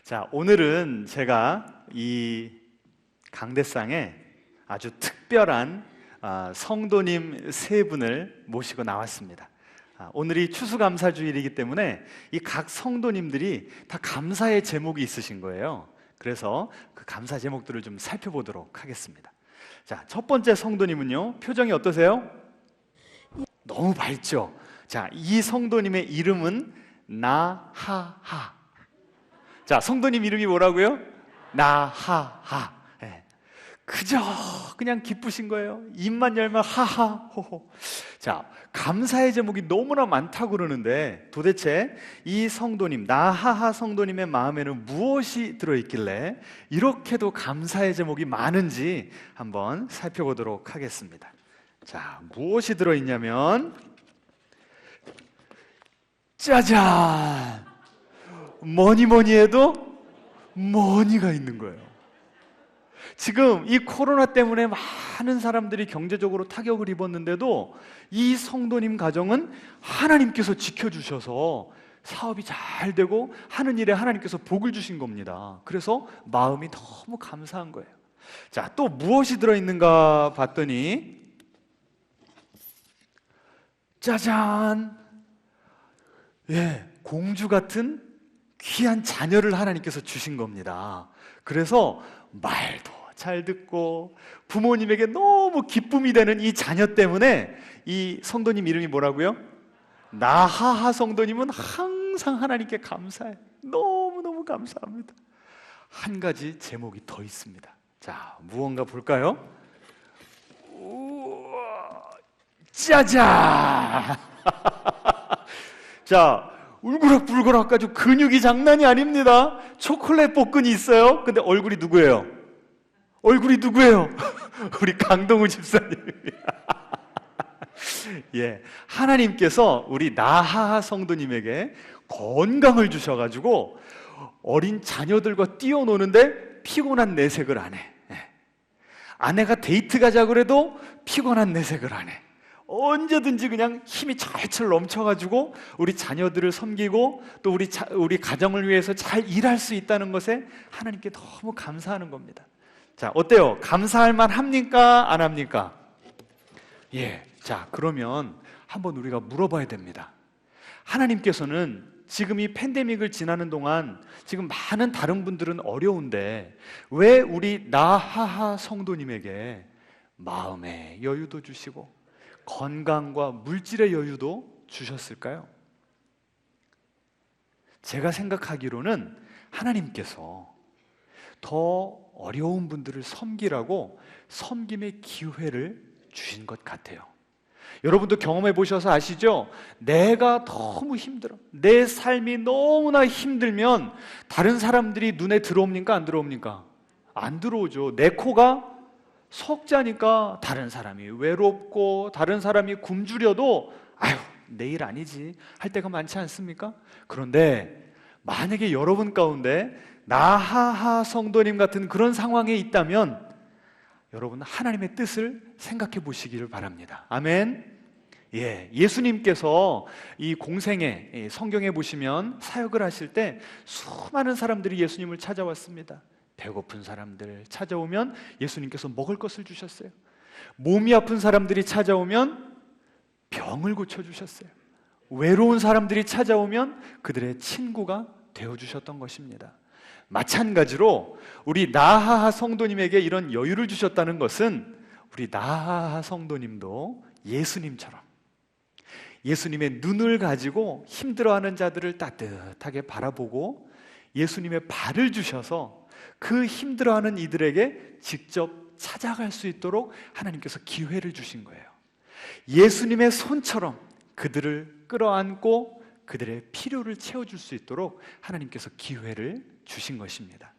자, 오늘은 제가 이 강대상에 아주 특별한 성도님 세 분을 모시고 나왔습니다. 오늘이 추수감사주일이기 때문에 이 각 성도님들이 다 감사의 제목이 있으신 거예요. 그래서 그 감사 제목들을 좀 살펴보도록 하겠습니다. 자, 첫 번째 성도님은요, 표정이 어떠세요? 너무 밝죠? 자, 이 성도님의 이름은 나하하. 자, 성도님 이름이 뭐라고요? 나하하. 네. 그저 그냥 기쁘신 거예요. 입만 열면 하하 호호. 자, 감사의 제목이 너무나 많다고 그러는데 도대체 이 성도님, 나하하 성도님의 마음에는 무엇이 들어있길래 이렇게도 감사의 제목이 많은지 한번 살펴보도록 하겠습니다. 자, 무엇이 들어있냐면 짜잔! 뭐니 해도 머니가 있는 거예요. 지금 이 코로나 때문에 많은 사람들이 경제적으로 타격을 입었는데도 이 성도님 가정은 하나님께서 지켜주셔서 사업이 잘 되고 하는 일에 하나님께서 복을 주신 겁니다. 그래서 마음이 너무 감사한 거예요. 자, 또 무엇이 들어있는가 봤더니 짜잔! 예, 공주 같은 귀한 자녀를 하나님께서 주신 겁니다. 그래서 말도 잘 듣고 부모님에게 너무 기쁨이 되는 이 자녀 때문에 이 성도님 이름이 뭐라고요? 나하하 성도님은 항상 하나님께 감사해요. 너무너무 감사합니다. 한 가지 제목이 더 있습니다. 자, 무언가 볼까요? 우와, 짜잔! 자, 울그락불그락 가지고 근육이 장난이 아닙니다. 초콜릿 복근이 있어요. 근데 얼굴이 누구예요? 얼굴이 누구예요? 우리 강동우 집사님입니다. 예, 하나님께서 우리 나하하 성도님에게 건강을 주셔가지고 어린 자녀들과 뛰어노는데 피곤한 내색을 안 해. 예. 아내가 데이트 가자 그래도 피곤한 내색을 안 해. 언제든지 그냥 힘이 철철 넘쳐가지고 우리 자녀들을 섬기고 또 우리 가정을 위해서 잘 일할 수 있다는 것에 하나님께 너무 감사하는 겁니다. 자, 어때요? 감사할 만 합니까? 안 합니까? 예. 자, 그러면 한번 우리가 물어봐야 됩니다. 하나님께서는 지금 이 팬데믹을 지나는 동안 지금 많은 다른 분들은 어려운데 왜 우리 나하하 성도님에게 마음의 여유도 주시고 건강과 물질의 여유도 주셨을까요? 제가 생각하기로는 하나님께서 더 어려운 분들을 섬기라고 섬김의 기회를 주신 것 같아요. 여러분도 경험해 보셔서 아시죠? 내가 너무 힘들어. 내 삶이 너무나 힘들면 다른 사람들이 눈에 들어옵니까? 안 들어옵니까? 안 들어오죠. 내 코가 석자니까 다른 사람이 외롭고 다른 사람이 굶주려도 아유, 내일 아니지 할 때가 많지 않습니까? 그런데 만약에 여러분 가운데 나하하 성도님 같은 그런 상황에 있다면 여러분 하나님의 뜻을 생각해 보시기를 바랍니다. 아멘. 예, 예수님께서 이 공생에 성경에 보시면 사역을 하실 때 수많은 사람들이 예수님을 찾아왔습니다. 배고픈 사람들 찾아오면 예수님께서 먹을 것을 주셨어요. 몸이 아픈 사람들이 찾아오면 병을 고쳐주셨어요. 외로운 사람들이 찾아오면 그들의 친구가 되어주셨던 것입니다. 마찬가지로 우리 나하하 성도님에게 이런 여유를 주셨다는 것은 우리 나하하 성도님도 예수님처럼 예수님의 눈을 가지고 힘들어하는 자들을 따뜻하게 바라보고 예수님의 발을 주셔서 그 힘들어하는 이들에게 직접 찾아갈 수 있도록 하나님께서 기회를 주신 거예요. 예수님의 손처럼 그들을 끌어안고 그들의 필요를 채워줄 수 있도록 하나님께서 기회를 주신 것입니다.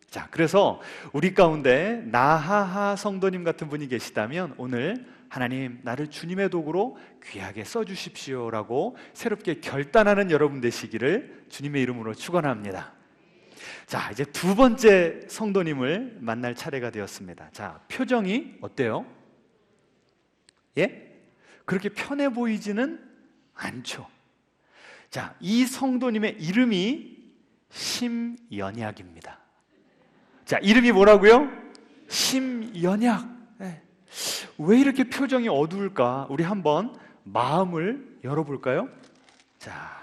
자, 그래서 우리 가운데 나하하 성도님 같은 분이 계시다면 오늘 하나님 나를 주님의 도구로 귀하게 써주십시오라고 새롭게 결단하는 여러분 되시기를 주님의 이름으로 축원합니다. 자, 이제 두 번째 성도님을 만날 차례가 되었습니다. 자, 표정이 어때요? 예? 그렇게 편해 보이지는 않죠. 자, 이 성도님의 이름이 심연약입니다. 자, 이름이 뭐라고요? 심연약. 네. 왜 이렇게 표정이 어두울까? 우리 한번 마음을 열어볼까요? 자,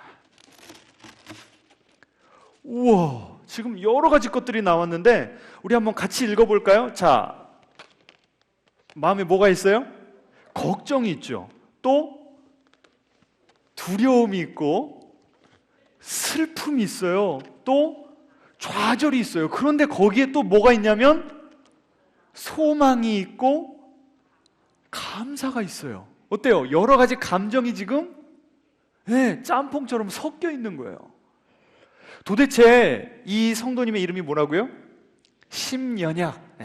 우와, 지금 여러 가지 것들이 나왔는데 우리 한번 같이 읽어볼까요? 자, 마음에 뭐가 있어요? 걱정이 있죠. 또 두려움이 있고 슬픔이 있어요. 또 좌절이 있어요. 그런데 거기에 또 뭐가 있냐면 소망이 있고 감사가 있어요. 어때요? 여러 가지 감정이 지금 짬뽕처럼 섞여 있는 거예요. 도대체 이 성도님의 이름이 뭐라고요? 심연약.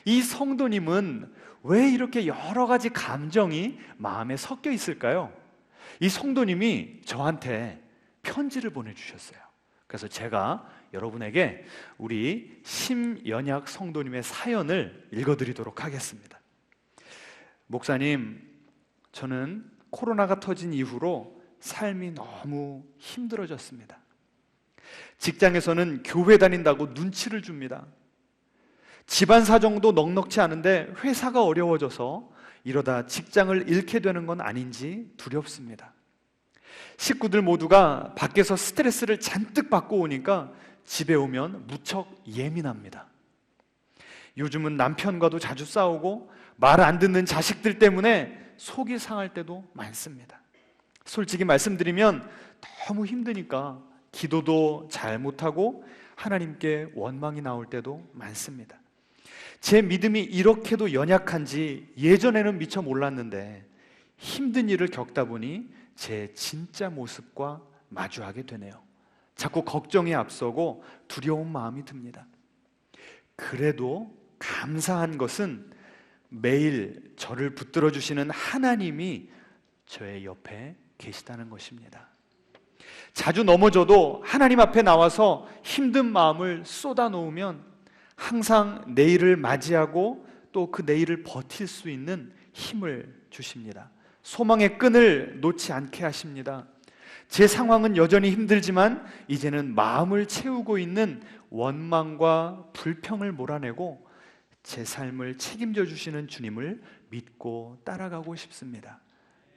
이 성도님은 왜 이렇게 여러 가지 감정이 마음에 섞여 있을까요? 이 성도님이 저한테 편지를 보내주셨어요. 그래서 제가 여러분에게 우리 심연약 성도님의 사연을 읽어드리도록 하겠습니다. 목사님, 저는 코로나가 터진 이후로 삶이 너무 힘들어졌습니다. 직장에서는 교회 다닌다고 눈치를 줍니다. 집안 사정도 넉넉치 않은데 회사가 어려워져서 이러다 직장을 잃게 되는 건 아닌지 두렵습니다. 식구들 모두가 밖에서 스트레스를 잔뜩 받고 오니까 집에 오면 무척 예민합니다. 요즘은 남편과도 자주 싸우고 말 안 듣는 자식들 때문에 속이 상할 때도 많습니다. 솔직히 말씀드리면 너무 힘드니까 기도도 잘 못하고 하나님께 원망이 나올 때도 많습니다. 제 믿음이 이렇게도 연약한지 예전에는 미처 몰랐는데 힘든 일을 겪다 보니 제 진짜 모습과 마주하게 되네요. 자꾸 걱정이 앞서고 두려운 마음이 듭니다. 그래도 감사한 것은 매일 저를 붙들어 주시는 하나님이 저의 옆에 계시다는 것입니다. 자주 넘어져도 하나님 앞에 나와서 힘든 마음을 쏟아 놓으면 항상 내일을 맞이하고 또 그 내일을 버틸 수 있는 힘을 주십니다. 소망의 끈을 놓지 않게 하십니다. 제 상황은 여전히 힘들지만 이제는 마음을 채우고 있는 원망과 불평을 몰아내고 제 삶을 책임져 주시는 주님을 믿고 따라가고 싶습니다.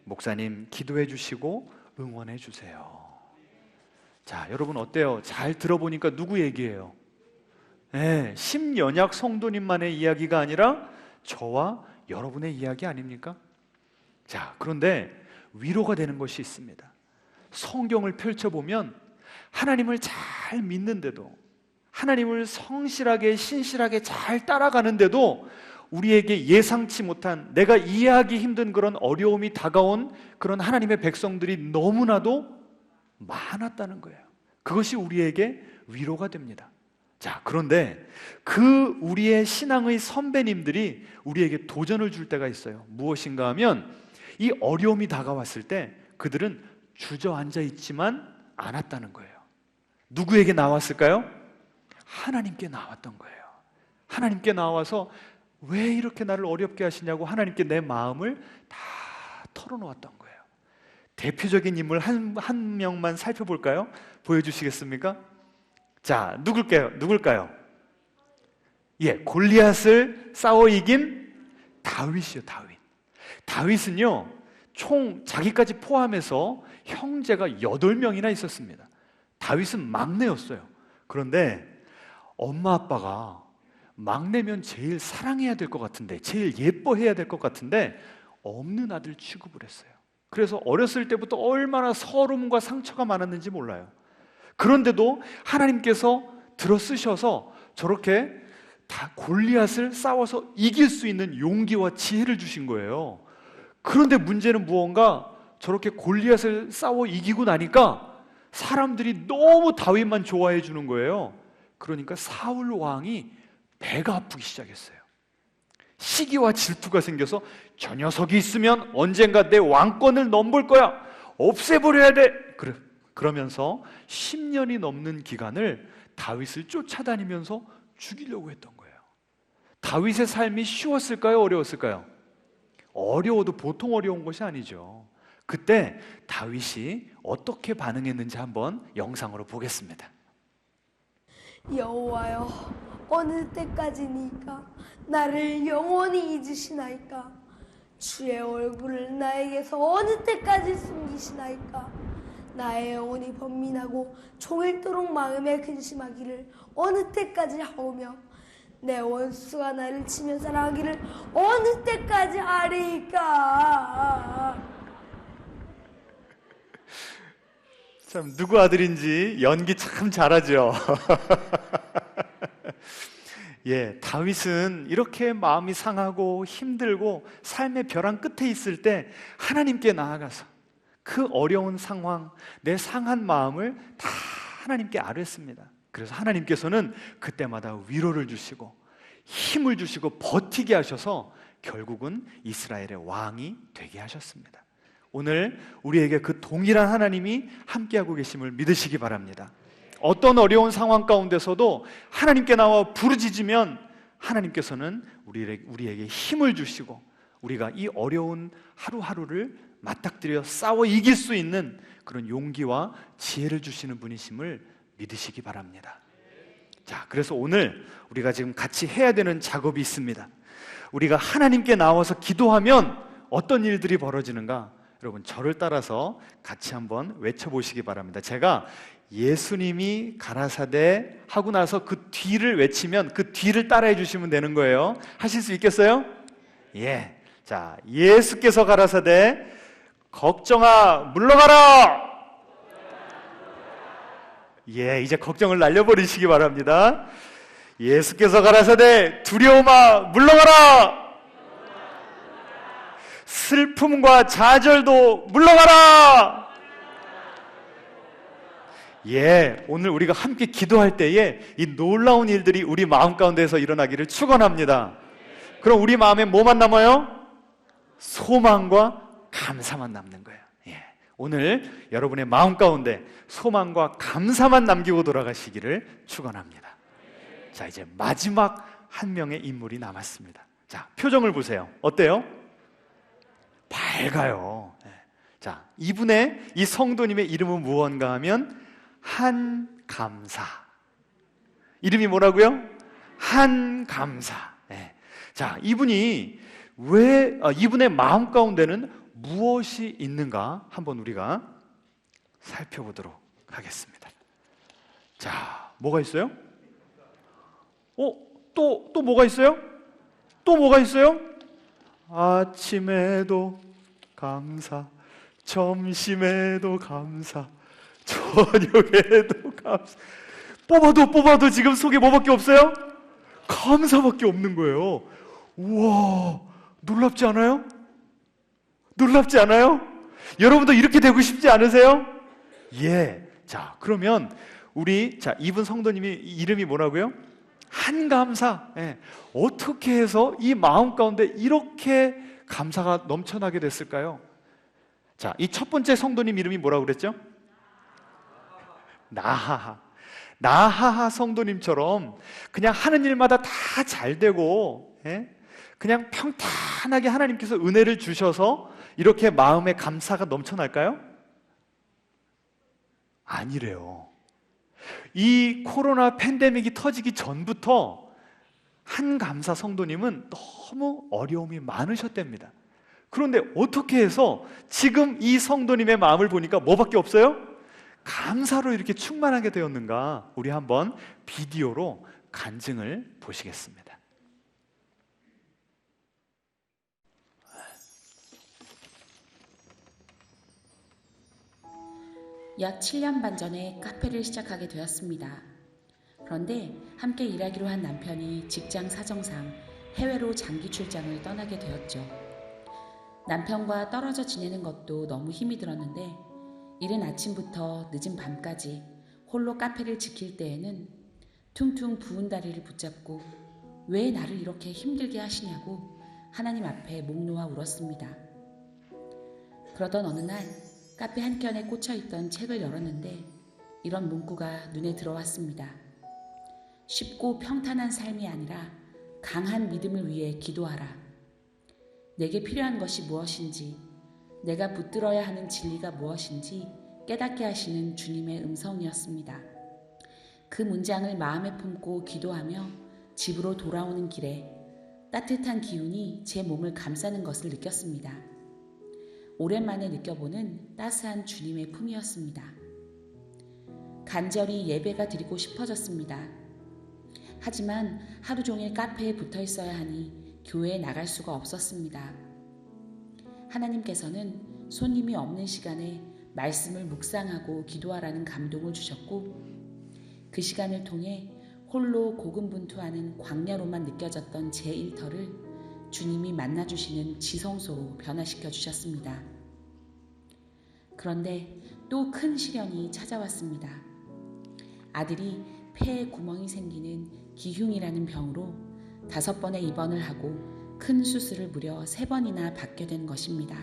목사님, 기도해 주시고 응원해 주세요. 자, 여러분 어때요? 잘 들어보니까 누구 얘기예요? 심연약 성도님만의 이야기가 아니라 저와 여러분의 이야기 아닙니까? 자, 그런데 위로가 되는 것이 있습니다. 성경을 펼쳐보면 하나님을 잘 믿는데도, 하나님을 성실하게 신실하게 잘 따라가는데도 우리에게 예상치 못한, 내가 이해하기 힘든 그런 어려움이 다가온 그런 하나님의 백성들이 너무나도 많았다는 거예요. 그것이 우리에게 위로가 됩니다. 자, 그런데 그 우리의 신앙의 선배님들이 우리에게 도전을 줄 때가 있어요. 무엇인가 하면 이 어려움이 다가왔을 때 그들은 주저앉아 있지만 않았다는 거예요. 누구에게 나왔을까요? 하나님께 나왔던 거예요. 하나님께 나와서 왜 이렇게 나를 어렵게 하시냐고 하나님께 내 마음을 다 털어놓았던 거예요. 대표적인 인물 한 명만 살펴볼까요? 보여주시겠습니까? 자, 누굴까요? 골리앗을 싸워 이긴 다윗이요, 다윗. 다윗은요, 총 자기까지 포함해서 형제가 8명이나 있었습니다. 다윗은 막내였어요. 그런데 엄마 아빠가 막내면 제일 사랑해야 될 것 같은데, 제일 예뻐해야 될 것 같은데 없는 아들 취급을 했어요. 그래서 어렸을 때부터 얼마나 서름과 상처가 많았는지 몰라요. 그런데도 하나님께서 들어쓰셔서 저렇게 다 골리앗을 싸워서 이길 수 있는 용기와 지혜를 주신 거예요. 그런데 문제는 무언가, 저렇게 골리앗을 싸워 이기고 나니까 사람들이 너무 다윗만 좋아해 주는 거예요. 그러니까 사울 왕이 배가 아프기 시작했어요. 시기와 질투가 생겨서 저 녀석이 있으면 언젠가 내 왕권을 넘볼 거야, 없애버려야 돼. 그러면서 10년이 넘는 기간을 다윗을 쫓아다니면서 죽이려고 했던 거예요. 다윗의 삶이 쉬웠을까요? 어려웠을까요? 어려워도 보통 어려운 것이 아니죠. 그때 다윗이 어떻게 반응했는지 한번 영상으로 보겠습니다. 여호와여, 어느 때까지니까 나를 영원히 잊으시나이까? 주의 얼굴을 나에게서 어느 때까지 숨기시나이까? 나의 영혼이 번민하고 종일토록 마음에 근심하기를 어느 때까지 하오며 내 원수가 나를 치며 사랑하기를 어느 때까지 하리까? 참 누구 아들인지 연기 참 잘하죠. 예, 다윗은 이렇게 마음이 상하고 힘들고 삶의 벼랑 끝에 있을 때 하나님께 나아가서 그 어려운 상황, 내 상한 마음을 다 하나님께 아뢰었습니다. 그래서 하나님께서는 그때마다 위로를 주시고 힘을 주시고 버티게 하셔서 결국은 이스라엘의 왕이 되게 하셨습니다. 오늘 우리에게 그 동일한 하나님이 함께하고 계심을 믿으시기 바랍니다. 어떤 어려운 상황 가운데서도 하나님께 나와 부르짖으면 하나님께서는 우리에게 힘을 주시고 우리가 이 어려운 하루하루를 맞닥뜨려 싸워 이길 수 있는 그런 용기와 지혜를 주시는 분이심을 믿으시기 바랍니다. 자, 그래서 오늘 우리가 지금 같이 해야 되는 작업이 있습니다. 우리가 하나님께 나와서 기도하면 어떤 일들이 벌어지는가? 여러분, 저를 따라서 같이 한번 외쳐보시기 바랍니다. 제가 예수님이 가라사대 하고 나서 그 뒤를 외치면 그 뒤를 따라해 주시면 되는 거예요. 하실 수 있겠어요? 예. 자, 예수께서 가라사대 걱정아 물러가라. 예, 이제 걱정을 날려버리시기 바랍니다. 예수께서 가라사대 두려움아 물러가라. 슬픔과 좌절도 물러가라. 예, 오늘 우리가 함께 기도할 때에 이 놀라운 일들이 우리 마음 가운데서 일어나기를 축원합니다. 그럼 우리 마음에 뭐만 남아요? 소망과 감사만 남는 거예요. 예, 오늘 여러분의 마음 가운데 소망과 감사만 남기고 돌아가시기를 축원합니다. 자, 이제 마지막 한 명의 인물이 남았습니다. 자, 표정을 보세요. 어때요? 밝아요. 예. 자, 이분의 이 성도님의 이름은 무언가 하면 한감사. 이름이 뭐라고요? 한감사. 예. 자, 이분의 마음 가운데는 무엇이 있는가 한번 우리가 살펴보도록 하겠습니다. 자, 뭐가 있어요? 또 뭐가 있어요? 또 뭐가 있어요? 아침에도 감사, 점심에도 감사, 저녁에도 감사. 뽑아도 지금 속에 뭐밖에 없어요? 감사밖에 없는 거예요. 우와, 놀랍지 않아요? 놀랍지 않아요? 여러분도 이렇게 되고 싶지 않으세요? 예. 자, 그러면 이분 성도님이 이름이 뭐라고요? 한감사. 예. 어떻게 해서 이 마음 가운데 이렇게 감사가 넘쳐나게 됐을까요? 자, 이 첫 번째 성도님 이름이 뭐라고 그랬죠? 나하하 성도님처럼 그냥 하는 일마다 다 잘 되고, 예? 그냥 평탄하게 하나님께서 은혜를 주셔서 이렇게 마음에 감사가 넘쳐날까요? 아니래요. 이 코로나 팬데믹이 터지기 전부터 한감사 성도님은 너무 어려움이 많으셨답니다. 그런데 어떻게 해서 지금 이 성도님의 마음을 보니까 뭐밖에 없어요? 감사로 이렇게 충만하게 되었는가? 우리 한번 비디오로 간증을 보시겠습니다. 약 7년 반 전에 카페를 시작하게 되었습니다. 그런데 함께 일하기로 한 남편이 직장 사정상 해외로 장기 출장을 떠나게 되었죠. 남편과 떨어져 지내는 것도 너무 힘이 들었는데 이른 아침부터 늦은 밤까지 홀로 카페를 지킬 때에는 퉁퉁 부은 다리를 붙잡고 왜 나를 이렇게 힘들게 하시냐고 하나님 앞에 목 놓아 울었습니다. 그러던 어느 날 카페 한켠에 꽂혀있던 책을 열었는데 이런 문구가 눈에 들어왔습니다. 쉽고 평탄한 삶이 아니라 강한 믿음을 위해 기도하라. 내게 필요한 것이 무엇인지, 내가 붙들어야 하는 진리가 무엇인지 깨닫게 하시는 주님의 음성이었습니다. 그 문장을 마음에 품고 기도하며 집으로 돌아오는 길에 따뜻한 기운이 제 몸을 감싸는 것을 느꼈습니다. 오랜만에 느껴보는 따스한 주님의 품이었습니다. 간절히 예배가 드리고 싶어졌습니다. 하지만 하루 종일 카페에 붙어 있어야 하니 교회에 나갈 수가 없었습니다. 하나님께서는 손님이 없는 시간에 말씀을 묵상하고 기도하라는 감동을 주셨고, 그 시간을 통해 홀로 고군분투하는 광야로만 느껴졌던 제 일터를 주님이 만나주시는 지성소로 변화시켜 주셨습니다. 그런데 또 큰 시련이 찾아왔습니다. 아들이 폐에 구멍이 생기는 기흉이라는 병으로 5번의 입원을 하고 큰 수술을 무려 3번이나 받게 된 것입니다.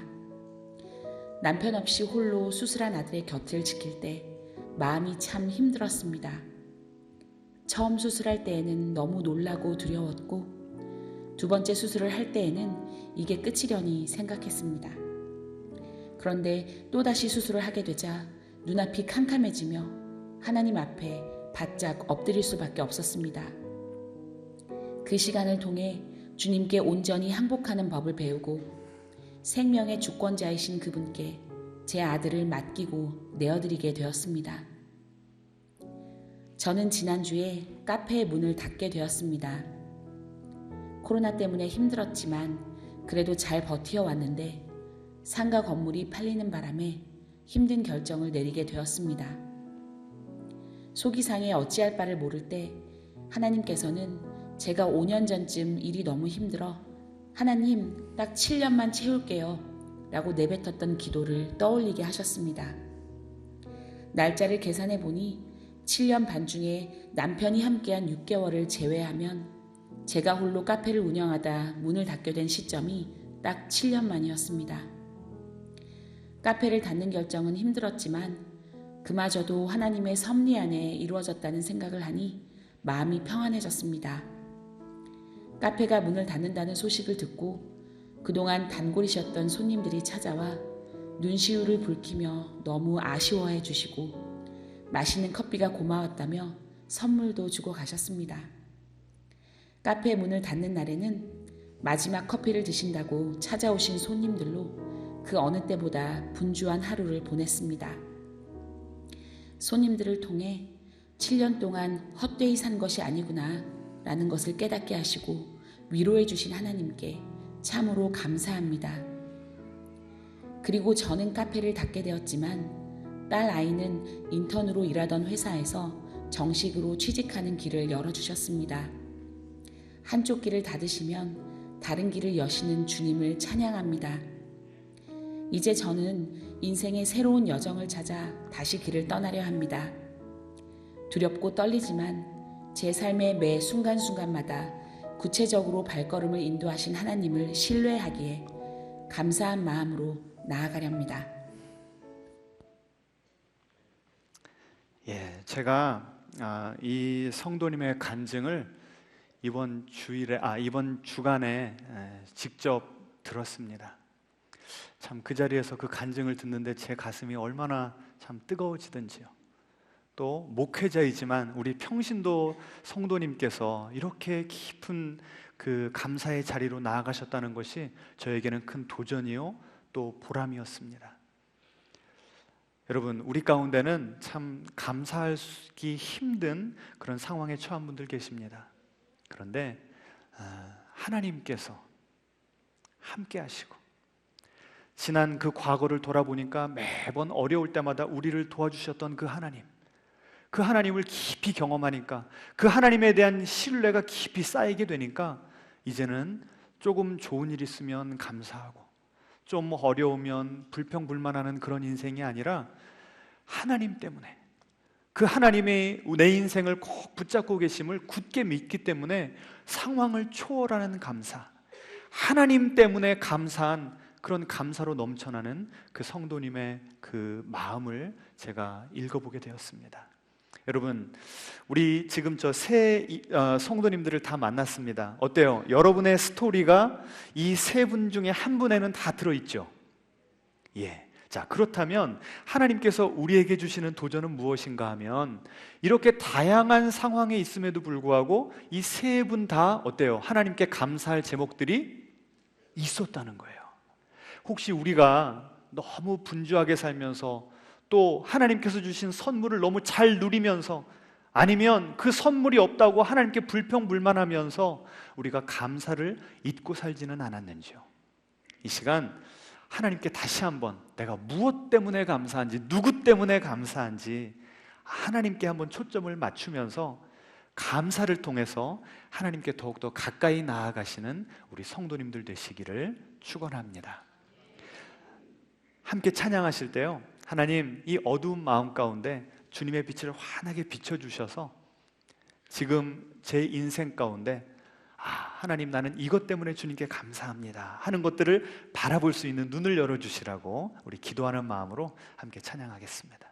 남편 없이 홀로 수술한 아들의 곁을 지킬 때 마음이 참 힘들었습니다. 처음 수술할 때에는 너무 놀라고 두려웠고, 2번째 수술을 할 때에는 이게 끝이려니 생각했습니다. 그런데 또다시 수술을 하게 되자 눈앞이 캄캄해지며 하나님 앞에 바짝 엎드릴 수밖에 없었습니다. 그 시간을 통해 주님께 온전히 항복하는 법을 배우고 생명의 주권자이신 그분께 제 아들을 맡기고 내어드리게 되었습니다. 저는 지난주에 카페의 문을 닫게 되었습니다. 코로나 때문에 힘들었지만 그래도 잘 버티어왔는데 상가 건물이 팔리는 바람에 힘든 결정을 내리게 되었습니다. 속이 상해 어찌할 바를 모를 때 하나님께서는 제가 5년 전쯤 일이 너무 힘들어 하나님 딱 7년만 채울게요 라고 내뱉었던 기도를 떠올리게 하셨습니다. 날짜를 계산해 보니 7년 반 중에 남편이 함께한 6개월을 제외하면 제가 홀로 카페를 운영하다 문을 닫게 된 시점이 딱 7년 만이었습니다. 카페를 닫는 결정은 힘들었지만 그마저도 하나님의 섭리 안에 이루어졌다는 생각을 하니 마음이 평안해졌습니다. 카페가 문을 닫는다는 소식을 듣고 그동안 단골이셨던 손님들이 찾아와 눈시울을 붉히며 너무 아쉬워해 주시고 맛있는 커피가 고마웠다며 선물도 주고 가셨습니다. 카페 문을 닫는 날에는 마지막 커피를 드신다고 찾아오신 손님들로 그 어느 때보다 분주한 하루를 보냈습니다. 손님들을 통해 7년 동안 헛되이 산 것이 아니구나 라는 것을 깨닫게 하시고 위로해 주신 하나님께 참으로 감사합니다. 그리고 저는 카페를 닫게 되었지만 딸 아이는 인턴으로 일하던 회사에서 정식으로 취직하는 길을 열어주셨습니다. 한쪽 길을 닫으시면 다른 길을 여시는 주님을 찬양합니다. 이제 저는 인생의 새로운 여정을 찾아 다시 길을 떠나려 합니다. 두렵고 떨리지만 제 삶의 매 순간순간마다 구체적으로 발걸음을 인도하신 하나님을 신뢰하기에 감사한 마음으로 나아가렵니다. 제가 이 성도님의 간증을 이번 주간에 직접 들었습니다. 참 그 자리에서 그 간증을 듣는데 제 가슴이 얼마나 참 뜨거워지던지요. 또 목회자이지만 우리 평신도 성도님께서 이렇게 깊은 그 감사의 자리로 나아가셨다는 것이 저에게는 큰 도전이요 또 보람이었습니다. 여러분, 우리 가운데는 참 감사하기 힘든 그런 상황에 처한 분들 계십니다. 그런데 하나님께서 함께 하시고 지난 그 과거를 돌아보니까 매번 어려울 때마다 우리를 도와주셨던 그 하나님을 깊이 경험하니까 그 하나님에 대한 신뢰가 깊이 쌓이게 되니까 이제는 조금 좋은 일 있으면 감사하고 좀 어려우면 불평불만하는 그런 인생이 아니라 하나님 때문에 그 하나님의 내 인생을 꼭 붙잡고 계심을 굳게 믿기 때문에 상황을 초월하는 감사, 하나님 때문에 감사한 그런 감사로 넘쳐나는 그 성도님의 그 마음을 제가 읽어보게 되었습니다. 여러분, 우리 지금 저 세 성도님들을 다 만났습니다. 어때요? 여러분의 스토리가 이 세 분 중에 한 분에는 다 들어있죠? 자, 그렇다면 하나님께서 우리에게 주시는 도전은 무엇인가 하면 이렇게 다양한 상황에 있음에도 불구하고 이 세 분 다 어때요? 하나님께 감사할 제목들이 있었다는 거예요. 혹시 우리가 너무 분주하게 살면서 또 하나님께서 주신 선물을 너무 잘 누리면서 아니면 그 선물이 없다고 하나님께 불평불만하면서 우리가 감사를 잊고 살지는 않았는지요? 이 시간 하나님께 다시 한번 내가 무엇 때문에 감사한지, 누구 때문에 감사한지 하나님께 한번 초점을 맞추면서 감사를 통해서 하나님께 더욱더 가까이 나아가시는 우리 성도님들 되시기를 축원합니다. 함께 찬양하실 때요, 하나님, 이 어두운 마음 가운데 주님의 빛을 환하게 비춰주셔서 지금 제 인생 가운데 하나님, 나는 이것 때문에 주님께 감사합니다 하는 것들을 바라볼 수 있는 눈을 열어주시라고 우리 기도하는 마음으로 함께 찬양하겠습니다.